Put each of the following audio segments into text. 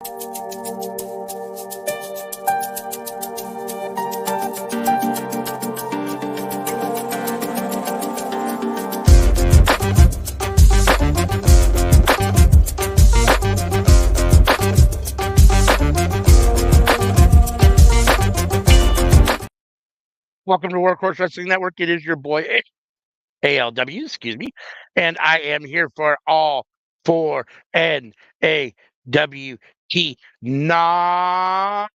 Welcome to Workhorse Wrestling Network. It is your boy ALW, excuse me, and I am here for all for NAWT NawT's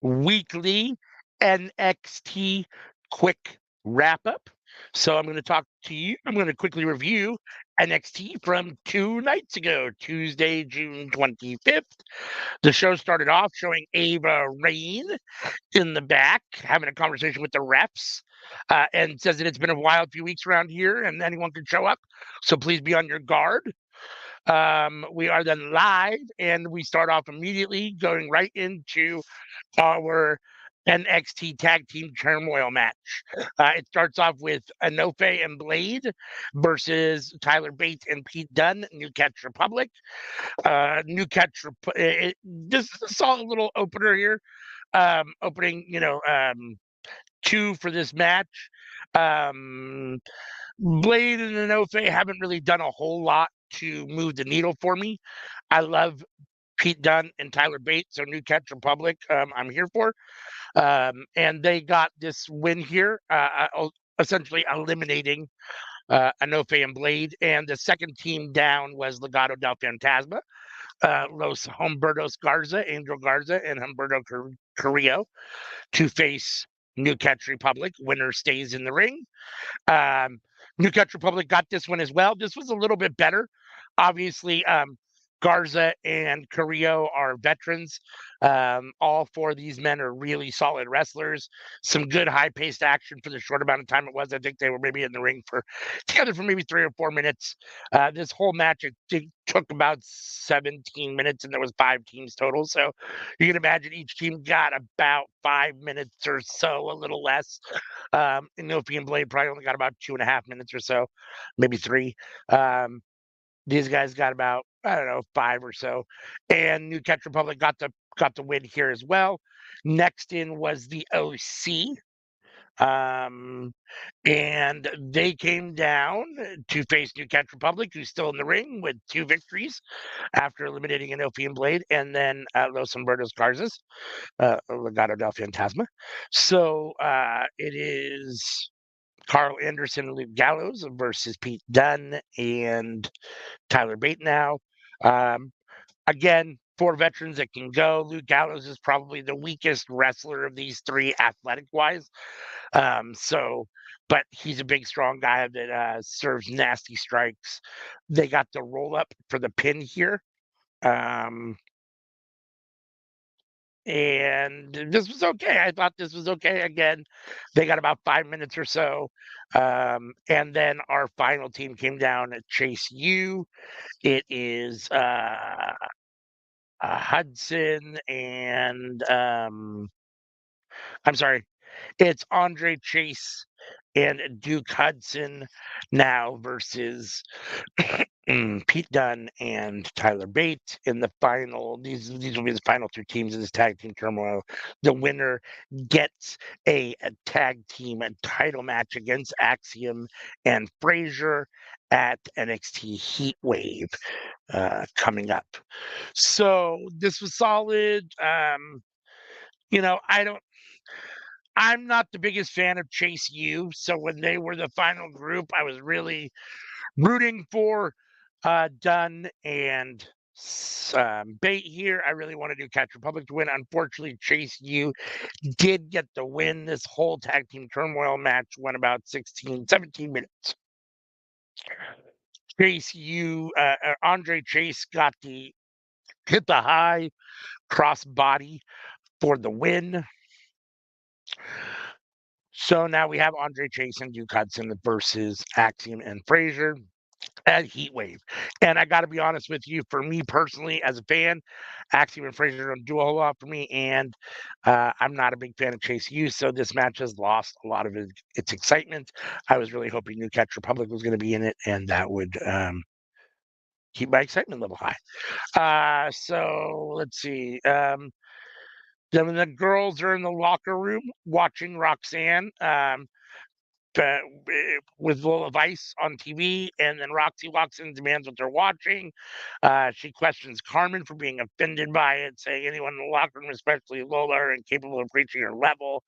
weekly NXT quick wrap up. So I'm going to talk to you. I'm going to quickly review NXT from 2 nights ago, Tuesday, June 25th. The show started off showing Ava Rain in the back having a conversation with the refs, and says that it's been a wild few weeks around here and anyone can show up. So please be on your guard. We are then live and we start off immediately going right into our NXT Tag Team Turmoil match. It starts off with Inofe and Blade versus Tyler Bate and Pete Dunne, New Catch Republic. This is a solid little opener here. Opening, two for this match. Blade and Inofe haven't really done a whole lot to move the needle for me. I love Pete Dunne and Tyler Bate, so New Catch Republic, I'm here for. And they got this win here, essentially eliminating Inofe and Blade. And the second team down was Legado del Fantasma, Los Humbertos Garza, Angel Garza, and Humberto Carrillo to face New Catch Republic. Winner stays in the ring. New Catch Republic got this one as well. This was a little bit better. Obviously, Garza and Carrillo are veterans. All four of these men are really solid wrestlers. Some good high-paced action for the short amount of time it was. I think they were maybe in the ring together for maybe 3 or 4 minutes. This whole match, took about 17 minutes, and there was 5 teams total. So you can imagine each team got about 5 minutes or so, a little less. Inofe and Blade probably only got about 2.5 minutes or so, maybe 3. These guys got about, I don't know, 5 or so. And New Catch Republic got the win here as well. Next in was the OC. And they came down to face New Catch Republic, who's still in the ring with 2 victories after eliminating Inofe and Blade, and then Los Humbertos Garzas, Legado del Fantasma. So it is Carl Anderson and Luke Gallows versus Pete Dunne and Tyler Bate now. Again, 4 veterans that can go. Luke Gallows is probably the weakest wrestler of these 3 athletic-wise. But he's a big, strong guy that serves nasty strikes. They got the roll-up for the pin here. And this was okay. I thought this was okay. Again, they got about 5 minutes or so. And then our final team came down at Chase U. It is Hudson and I'm sorry, it's Andre Chase and Duke Hudson now versus Pete Dunne and Tyler Bate in the final. These will be the final 2 teams in this tag team turmoil. The winner gets a tag team title match against Axiom and Frazier at NXT Heatwave coming up. So this was solid. I'm not the biggest fan of Chase U, so when they were the final group, I was really rooting for Dunn and Bate here. I really wanted New Catch Republic to win. Unfortunately, Chase U did get the win. This whole tag team turmoil match went about 17 minutes. Chase U, Andre Chase hit the high cross body for the win. So now we have Andre Chase and Duke Hudson versus Axiom and Frazier at Heatwave. And I got to be honest with you, for me personally, as a fan, Axiom and Frazier don't do a whole lot for me. And I'm not a big fan of Chase U. So this match has lost a lot of its excitement. I was really hoping New Catch Republic was going to be in it, and that would keep my excitement level high. So let's see. Then the girls are in the locker room watching Roxanne. Uh, with Lola Vice on TV, and then Roxy walks in and demands what they're watching. She questions Carmen for being offended by it, saying anyone in the locker room, especially Lola, are incapable of reaching her level.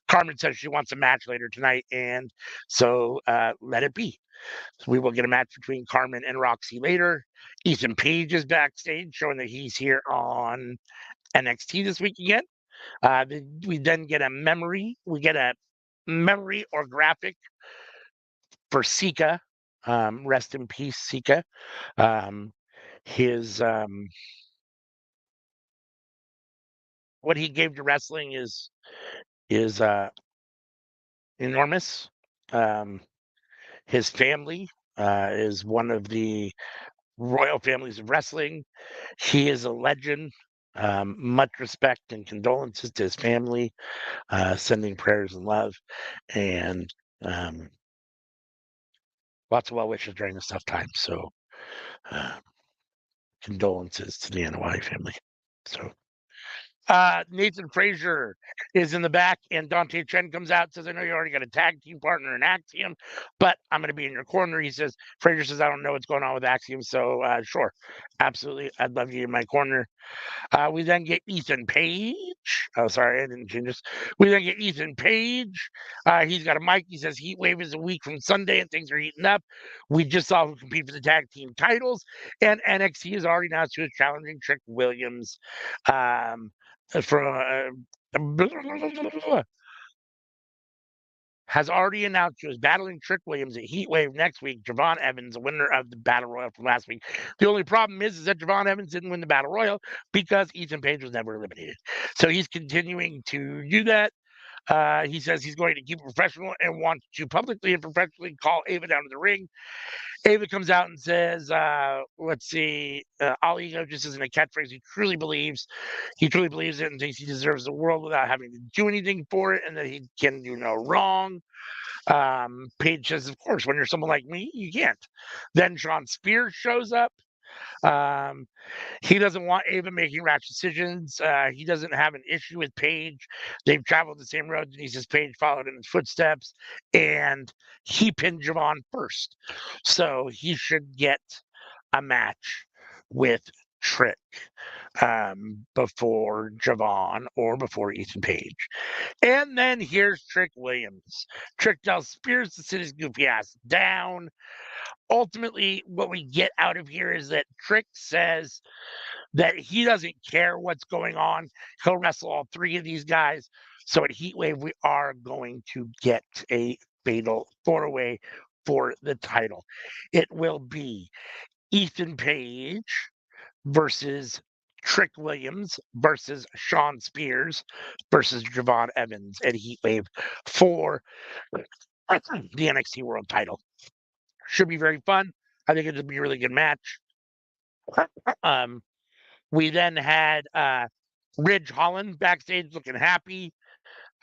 Carmen says she wants a match later tonight, and so let it be. So we will get a match between Carmen and Roxy later. Ethan Page is backstage, showing that he's here on NXT this week again. We then get a memory. We get a memory or graphic for Sika. Rest in peace, Sika. His what he gave to wrestling is enormous. Um, his family is one of the royal families of wrestling. He is a legend. Much respect and condolences to his family. Sending prayers and love, and um, lots of well wishes during this tough time. So, uh, condolences to the NY family. So, Nathan Frazier is in the back, and Dante Chen comes out, says, I know you already got a tag team partner in Axiom, but I'm going to be in your corner. He says, Frazier says, I don't know what's going on with Axiom. So, sure, absolutely. I'd love you in my corner. We then get Ethan Page. Oh, sorry, I didn't change this. We then get Ethan Page. He's got a mic. He says Heat Wave is a week from Sunday and things are heating up. We just saw him compete for the tag team titles, and NXT is already announced who is challenging Trick Williams from. Has already announced he was battling Trick Williams at Heatwave next week. Javon Evans, the winner of the Battle Royal from last week. The only problem is that Javon Evans didn't win the Battle Royal because Ethan Page was never eliminated. So he's continuing to do that. He says he's going to keep it professional and wants to publicly and professionally call Ava down to the ring. Ava comes out and says, let's see, all ego just isn't a catchphrase. He truly believes it and thinks he deserves the world without having to do anything for it and that he can do no wrong. Paige says, of course, when you're someone like me, you can't. Then Sean Spears shows up. Um, he doesn't want Ava making rash decisions. He doesn't have an issue with Paige. They've traveled the same road. And he says Paige followed in his footsteps, and he pinned Javon first. So he should get a match with Trick before Javon or before Ethan Page. And then here's Trick Williams. Trick tells Spears to sit his goofy ass down. Ultimately, what we get out of here is that Trick says that he doesn't care what's going on. He'll wrestle all three of these guys. So at Heatwave, we are going to get a fatal four-way for the title. It will be Ethan Page versus Trick Williams versus Sean Spears versus Javon Evans at Heatwave for the NXT World title. Should be very fun. I think it'll be a really good match. We then had Ridge Holland backstage looking happy.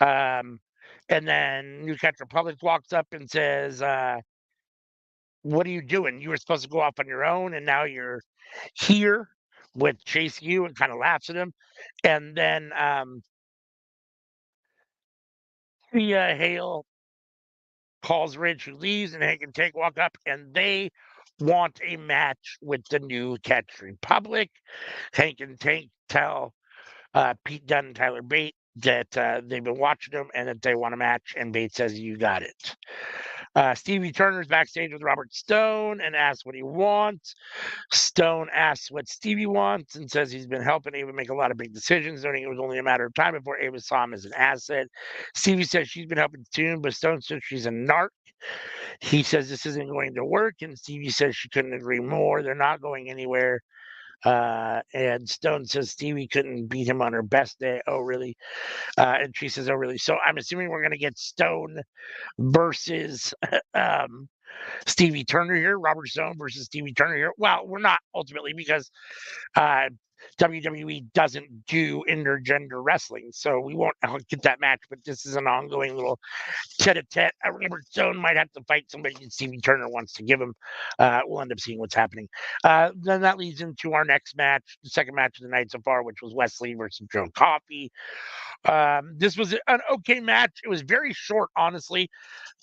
Um, and then New Catch Republic walks up and says, what are you doing? You were supposed to go off on your own, and now you're here with Chase U, and kind of laughs at him. And then Thea Hale calls Ridge, who leaves, and Hank and Tank walk up, and they want a match with the New Catch Republic. Hank and Tank tell Pete Dunne and Tyler Bate that they've been watching them and that they want a match, and Bate says, you got it. Stevie Turner's backstage with Robert Stone and asks what he wants. Stone asks what Stevie wants and says he's been helping Ava make a lot of big decisions, noting it was only a matter of time before Ava saw him as an asset. Stevie says she's been helping too, but Stone says she's a narc. He says this isn't going to work, and Stevie says she couldn't agree more. They're not going anywhere. And Stone says Stevie couldn't beat him on her best day. Oh, really? And she says, oh, really? So I'm assuming we're going to get Stone versus Stevie Turner here, Robert Stone versus Stevie Turner here. Well, we're not ultimately because WWE doesn't do intergender wrestling, so we won't get that match. But this is an ongoing little tete-a-tete. Robert Stone might have to fight somebody that Stevie Turner wants to give him. We'll end up seeing what's happening. Then that leads into our next match, the second match of the night so far, which was Wesley versus Joe Coffey. This was an okay match. It was very short, honestly.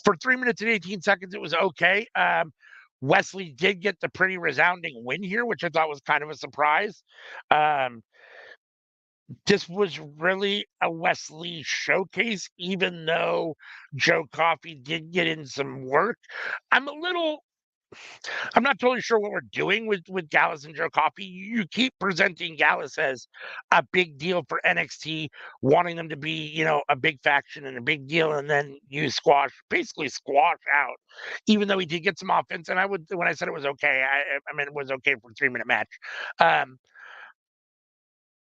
For 3 minutes and 18 seconds, it was okay. Wesley did get the pretty resounding win here, which I thought was kind of a surprise. Um, this was really a Wesley showcase, even though Joe Coffey did get in some work. I'm a little I'm not totally sure what we're doing with Gallus and Joe Coffey. You keep presenting Gallus as a big deal for NXT, wanting them to be, a big faction and a big deal, and then you basically squash out. Even though he did get some offense, and when I said it was okay, I mean it was okay for a 3-minute match. Um,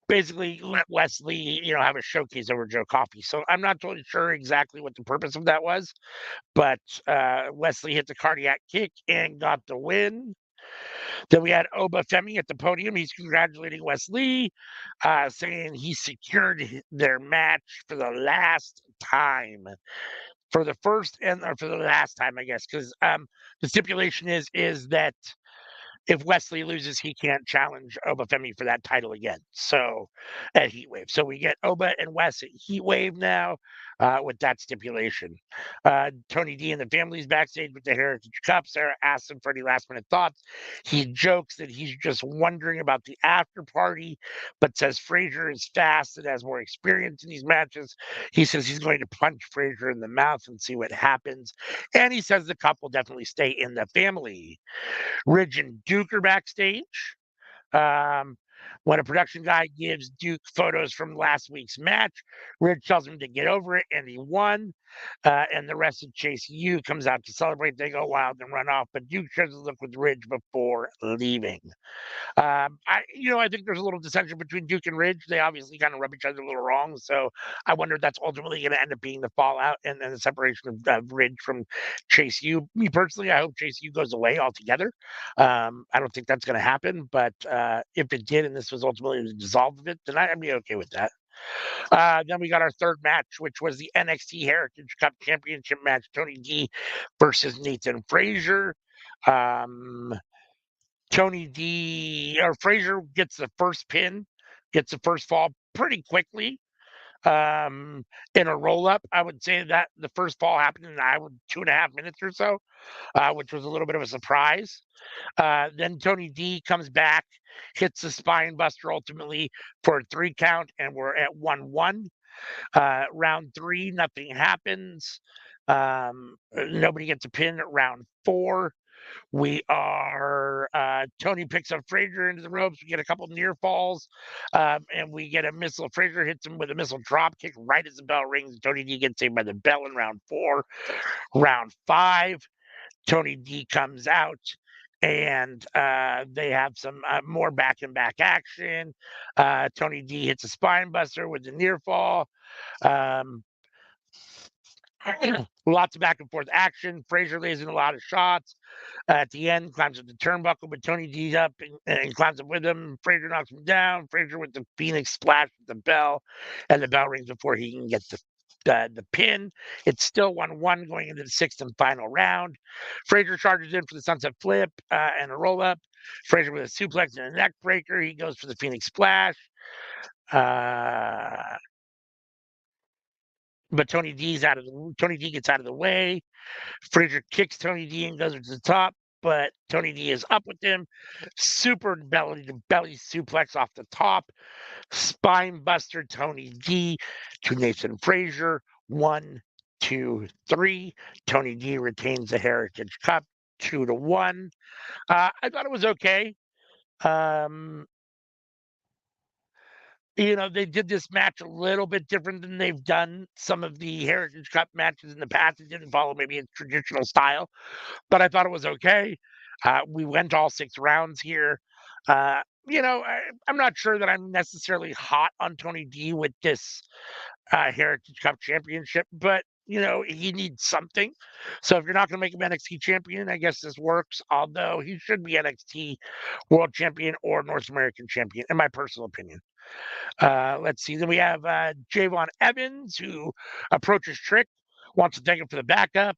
Basically let Wesley, have a showcase over Joe Coffey. So I'm not totally sure exactly what the purpose of that was, but Wesley hit the cardiac kick and got the win. Then we had Oba Femi at the podium. He's congratulating Wesley, saying he secured their match for the last time. For the first or for the last time, I guess, because the stipulation is that if Wesley loses, he can't challenge Oba Femi for that title again. So at Heatwave. So we get Oba and Wes at Heatwave now with that stipulation. Tony D and the family's backstage with the Heritage Cup. Sarah asks him for any last minute thoughts. He jokes that he's just wondering about the after party, but says Frazier is fast and has more experience in these matches. He says he's going to punch Frazier in the mouth and see what happens. And he says the cup will definitely stay in the family. Ridge and Duke are backstage. Um, when a production guy gives Duke photos from last week's match, Ridge tells him to get over it, and he won. And the rest of Chase U comes out to celebrate. They go wild and run off, but Duke shares a look with Ridge before leaving. I think there's a little dissension between Duke and Ridge. They obviously kind of rub each other a little wrong. So I wonder if that's ultimately going to end up being the fallout and the separation of Ridge from Chase U. Me personally, I hope Chase U goes away altogether. I don't think that's going to happen, but if it did and this was ultimately the dissolve of it, then I'd be okay with that. Then we got our third match, which was the NXT Heritage Cup Championship match, Tony D versus Nathan Frazier. Tony D or Frazier gets the first pin, gets the first fall pretty quickly in a roll up. I would say that the first fall happened in 2.5 minutes or so, which was a little bit of a surprise. Then Tony D comes back, hits the spine buster ultimately for a 3 count, and we're at 1-1. Round 3, nothing happens. Nobody gets a pin at round 4. Tony picks up Frazier into the ropes. We get a couple near falls, and we get a missile. Frazier hits him with a missile drop kick right as the bell rings. Tony D gets saved by the bell in round 4. Round 5, Tony D comes out, and they have some more back-and-back action. Tony D hits a spine buster with the near fall. Lots of back and forth action. Frazier lays in a lot of shots. At the end, climbs up the turnbuckle, but Tony D's up and climbs up with him. Frazier knocks him down. Frazier with the Phoenix splash with the bell, and the bell rings before he can get the pin. It's still 1-1 going into the 6th and final round. Frazier charges in for the sunset flip and a roll up. Frazier with a suplex and a neck breaker. He goes for the Phoenix splash. But Tony D gets out of the way. Frazier kicks Tony D and goes to the top, but Tony D is up with him. Super belly to belly suplex off the top. Spine buster Tony D to Nathan Frazier. 1, 2, 3. Tony D retains the Heritage Cup 2-1. I thought it was okay. They did this match a little bit different than they've done some of the Heritage Cup matches in the past. It didn't follow maybe its traditional style, but I thought it was okay. We went all 6 rounds here. I'm not sure that I'm necessarily hot on Tony D with this Heritage Cup championship, but he needs something. So if you're not going to make him NXT champion, I guess this works. Although he should be NXT World Champion or North American Champion, in my personal opinion. Let's see. Then we have Javon Evans, who approaches Trick, wants to thank him for the backup.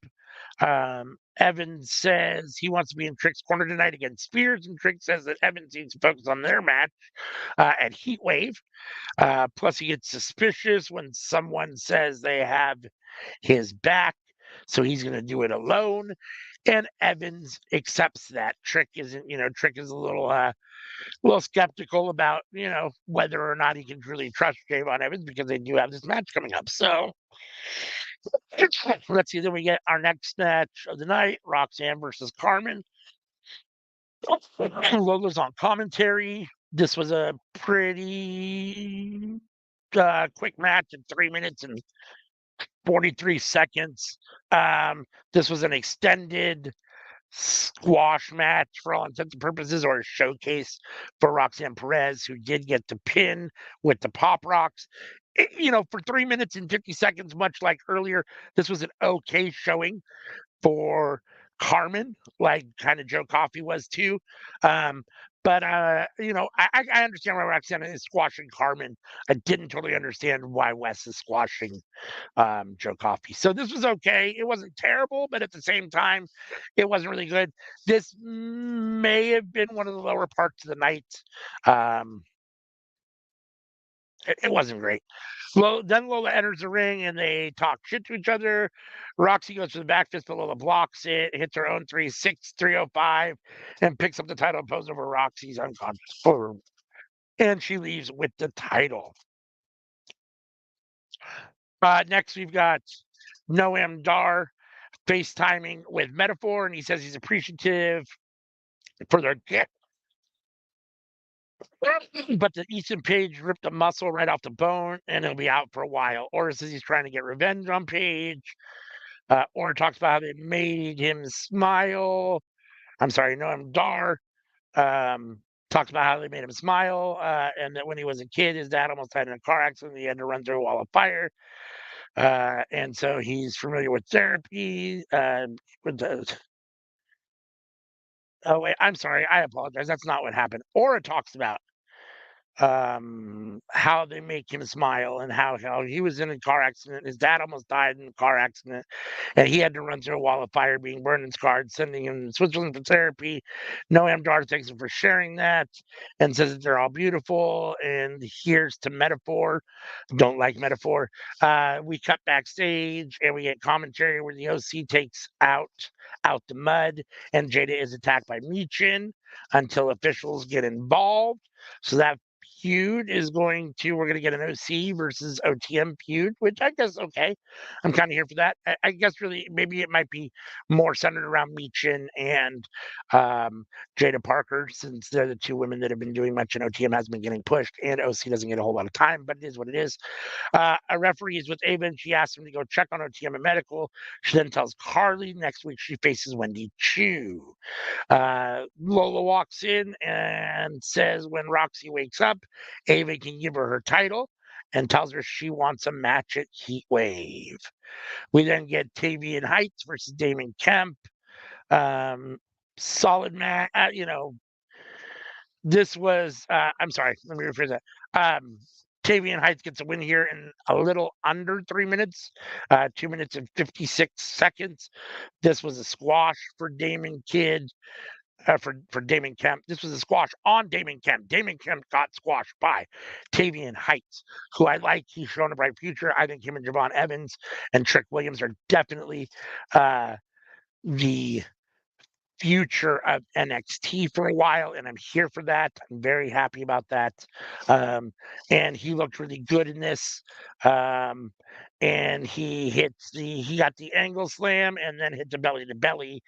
Evans says he wants to be in Trick's corner tonight against Spears, and Trick says that Evans needs to focus on their match at Heatwave. Plus, he gets suspicious when someone says they have his back, so he's going to do it alone. And Evans accepts that. Trick isn't, Trick is a little skeptical about, whether or not he can really trust Javon Evans because they do have this match coming up. So let's see. Then we get our next match of the night: Roxanne versus Carmen. Lola's on commentary. This was a pretty quick match in 3 minutes and 43 seconds. This was an extended squash match for all intents and purposes, or a showcase for Roxanne Perez, who did get the pin with the Pop Rocks. For 3 minutes and 50 seconds, much like earlier, this was an okay showing for Carmen, like kind of Joe Coffey was too. But I understand why Roxanne is squashing Carmen. I didn't totally understand why Wes is squashing Joe Coffey. So this was okay. It wasn't terrible, but at the same time, it wasn't really good. This may have been one of the lower parts of the night. It wasn't great. Well, then Lola enters the ring and they talk shit to each other. Roxy goes for the back fist, but Lola blocks it, hits her own 3-6-305, and picks up the title and poses over Roxy's unconscious. And she leaves with the title. Next, we've got Noam Dar FaceTiming with Metaphor, and he says he's appreciative for their gift. But the Easton Page ripped the muscle right off the bone, and he'll be out for a while. Or says he's trying to get revenge on Page. Or talks about how they made him smile. I'm sorry, Noam Dar talks about how they made him smile, and that when he was a kid, his dad almost died in a car accident. He had to run through a wall of fire. And so he's familiar with therapy. Oh, wait, I'm sorry. I apologize. That's not what happened. Aura talks about how they make him smile and how he was in a car accident. His dad almost died in a car accident, and he had to run through a wall of fire, being burned and scarred, sending him to Switzerland for therapy. Noam Dar thanks him for sharing that and says that they're all beautiful. And here's to Metaphor. Don't like Metaphor. We cut backstage and we get commentary where the OC takes out the mud, and Jada is attacked by Michin until officials get involved. So that feud is we're going to get an OC versus OTM feud, which I guess, okay. I'm kind of here for that. I guess really, maybe it might be more centered around Michin and Jada Parker, since they're the two women that have been doing much, and OTM has been getting pushed, and OC doesn't get a whole lot of time, but it is what it is. A referee is with Ava, and she asks him to go check on OTM and medical. She then tells Carly next week she faces Wendy Chu. Lola walks in and says when Roxy wakes up, Ava can give her title, and tells her she wants a match at Heatwave. We then get Tavian Heights versus Damon Kemp. Solid match. This was, I'm sorry, let me rephrase that. Tavian Heights gets a win here in a little under 3 minutes, 2 minutes and 56 seconds. This was a squash for Damon Kidd. For Damon Kemp. This was a squash on Damon Kemp. Damon Kemp got squashed by Tavian Heights, who I like. He's shown a bright future. I think him and Javon Evans and Trick Williams are definitely the future of NXT for a while, and I'm here for that. I'm very happy about that. And he looked really good in this. And he got the angle slam and then hit the belly to belly.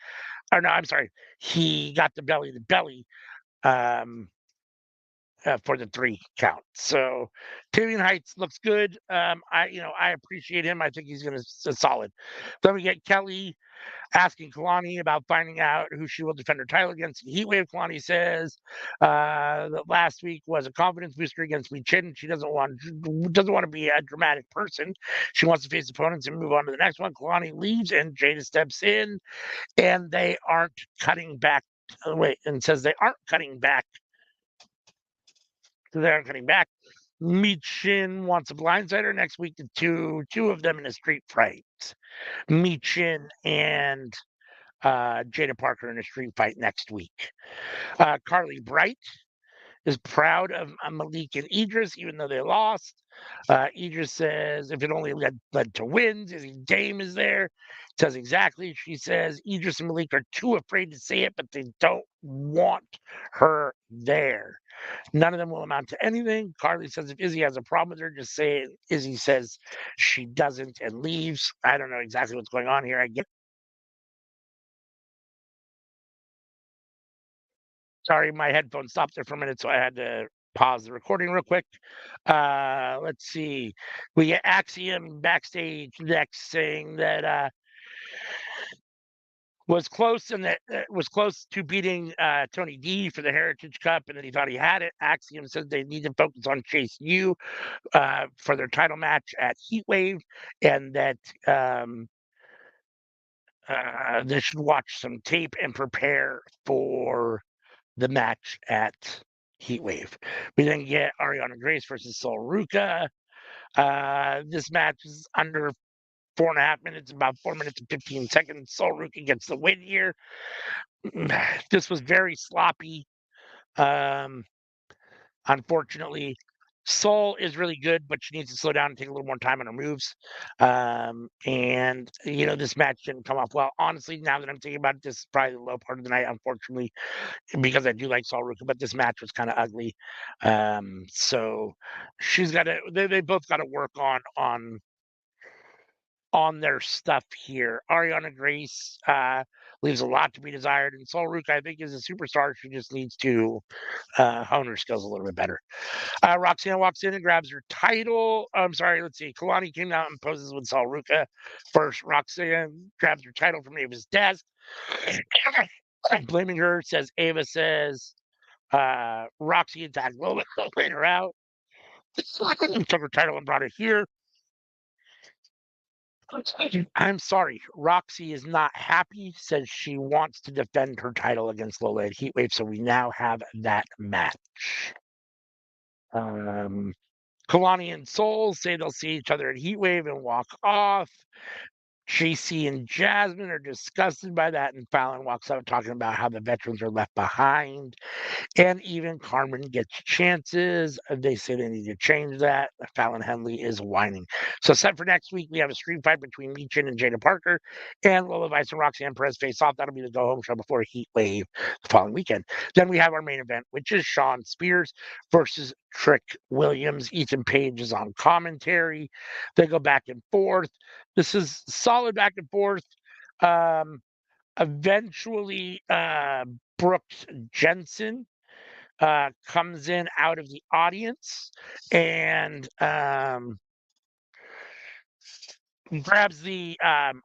Or no, I'm sorry. He got the belly to belly for the 3 count. So Tavian Heights looks good. I appreciate him. I think he's going to solid. Then we get Kelly asking Kalani about finding out who she will defend her title against in Heatwave. Kalani says that last week was a confidence booster against Mi Chin. She doesn't want to be a dramatic person. She wants to face opponents and move on to the next one. Kalani leaves and Jada steps in, and they aren't cutting back. And says they aren't cutting back. So they aren't cutting back. Mi Chin wants a blindsider next week. Two of them in a street fight. Mi Chin and Jada Parker in a street fight next week. Carly Bright is proud of Malik and Idris, even though they lost. Idris says if it only led to wins, Izzy Dame is there. Says exactly. She says Idris and Malik are too afraid to say it, but they don't want her there. None of them will amount to anything. Carly says if Izzy has a problem with her, just say it. Izzy says she doesn't and leaves. I don't know exactly what's going on here. I get. Sorry, my headphones stopped there for a minute, so I had to pause the recording real quick. Let's see. We get Axiom backstage next saying that was close and that was close to beating Tony D for the Heritage Cup, and that he thought he had it. Axiom said they need to focus on Chase U for their title match at Heatwave, and that they should watch some tape and prepare for the match at Heatwave. We then get Ariana Grace versus Sol Ruka. This match is under 4.5 minutes, about 4 minutes and 15 seconds. Sol Ruka gets the win here. This was very sloppy. Unfortunately, Sol is really good, but she needs to slow down and take a little more time on her moves. And this match didn't come off well. Honestly, now that I'm thinking about it, this is probably the low part of the night, unfortunately, because I do like Sol Ruka, but this match was kind of ugly. So she's got to. They both got to work on their stuff here. Ariana Grace leaves a lot to be desired, and Sol Ruka, I think, is a superstar. She just needs to hone her skills a little bit better. Roxanne walks in and grabs her title. I'm sorry, let's see. Kalani came out and poses with Sol Ruka. First, Roxanne grabs her title from Ava's desk. Blaming her, Ava says Roxy attacked Lola, ran her out. Took her title and brought it here. I'm sorry. Roxy is not happy, says she wants to defend her title against Lola at Heatwave, so we now have that match. Kalani and Soul say they'll see each other at Heatwave and walk off. JC and Jasmine are disgusted by that, and Fallon walks out talking about how the veterans are left behind. And even Carmen gets chances. They say they need to change that. Fallon Henley is whining. So set for next week, we have a street fight between Meechin and Jada Parker, and Lola Vice and Roxanne Perez face off. That'll be the go-home show before Heat Wave the following weekend. Then we have our main event, which is Shawn Spears versus Trick Williams. Ethan Page is on commentary. They go back and forth. This is solid back and forth. Eventually, Brooks Jensen comes in out of the audience and grabs the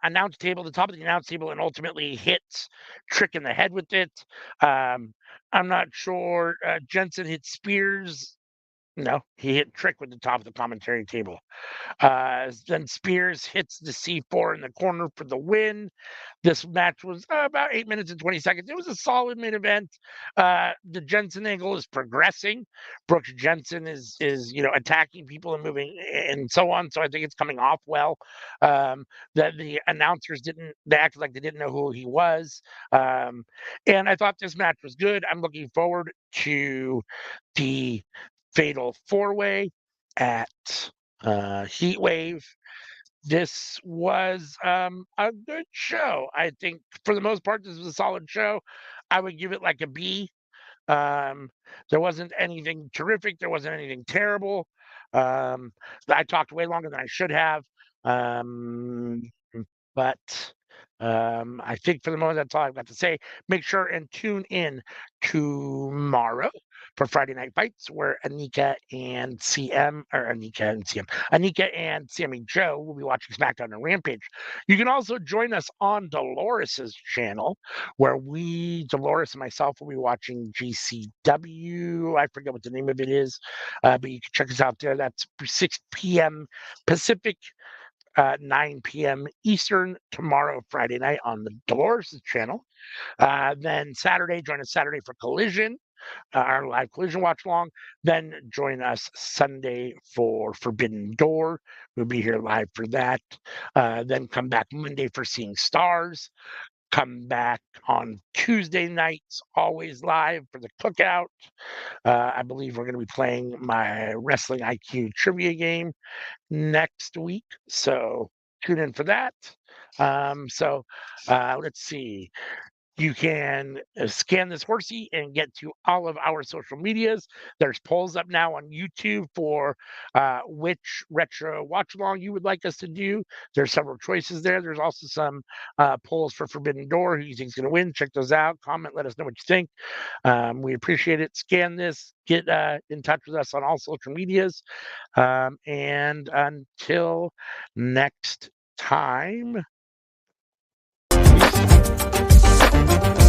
announce table, the top of the announce table, and ultimately hits Trick in the head with it. I'm not sure. Jensen hit Spears. No, he hit Trick with the top of the commentary table. Then Spears hits the C4 in the corner for the win. This match was about 8 minutes and 20 seconds. It was a solid main event. The Jensen angle is progressing. Brooks Jensen is attacking people and moving and so on. So I think it's coming off well. That the announcers they acted like they didn't know who he was. And I thought this match was good. I'm looking forward to the Fatal 4-Way at Heatwave. This was a good show. I think for the most part, this was a solid show. I would give it like a B. There wasn't anything terrific. There wasn't anything terrible. I talked way longer than I should have. But I think for the moment, that's all I've got to say. Make sure and tune in tomorrow for Friday Night Fights, where Anika and Sammy Joe will be watching SmackDown and Rampage. You can also join us on Dolores's channel, where Dolores and myself, will be watching GCW. I forget what the name of it is, but you can check us out there. That's 6 p.m. Pacific, 9 p.m. Eastern tomorrow, Friday night, on the Dolores' channel. Then Saturday, join us Saturday for Collision, our live Collision watch along. Then join us Sunday for Forbidden Door. We'll be here live for that. Then come back Monday for Seeing Stars. Come back on Tuesday nights, always live for the Cookout. I believe we're going to be playing my Wrestling IQ trivia game next week, so tune in for that. Let's see. You can scan this horsey and get to all of our social medias. There's polls up now on YouTube for which retro watch along you would like us to do. There's several choices there. There's also some polls for Forbidden Door. Who you think is going to win? Check those out. Comment. Let us know what you think. We appreciate it. Scan this. Get in touch with us on all social medias. And until next time. Peace.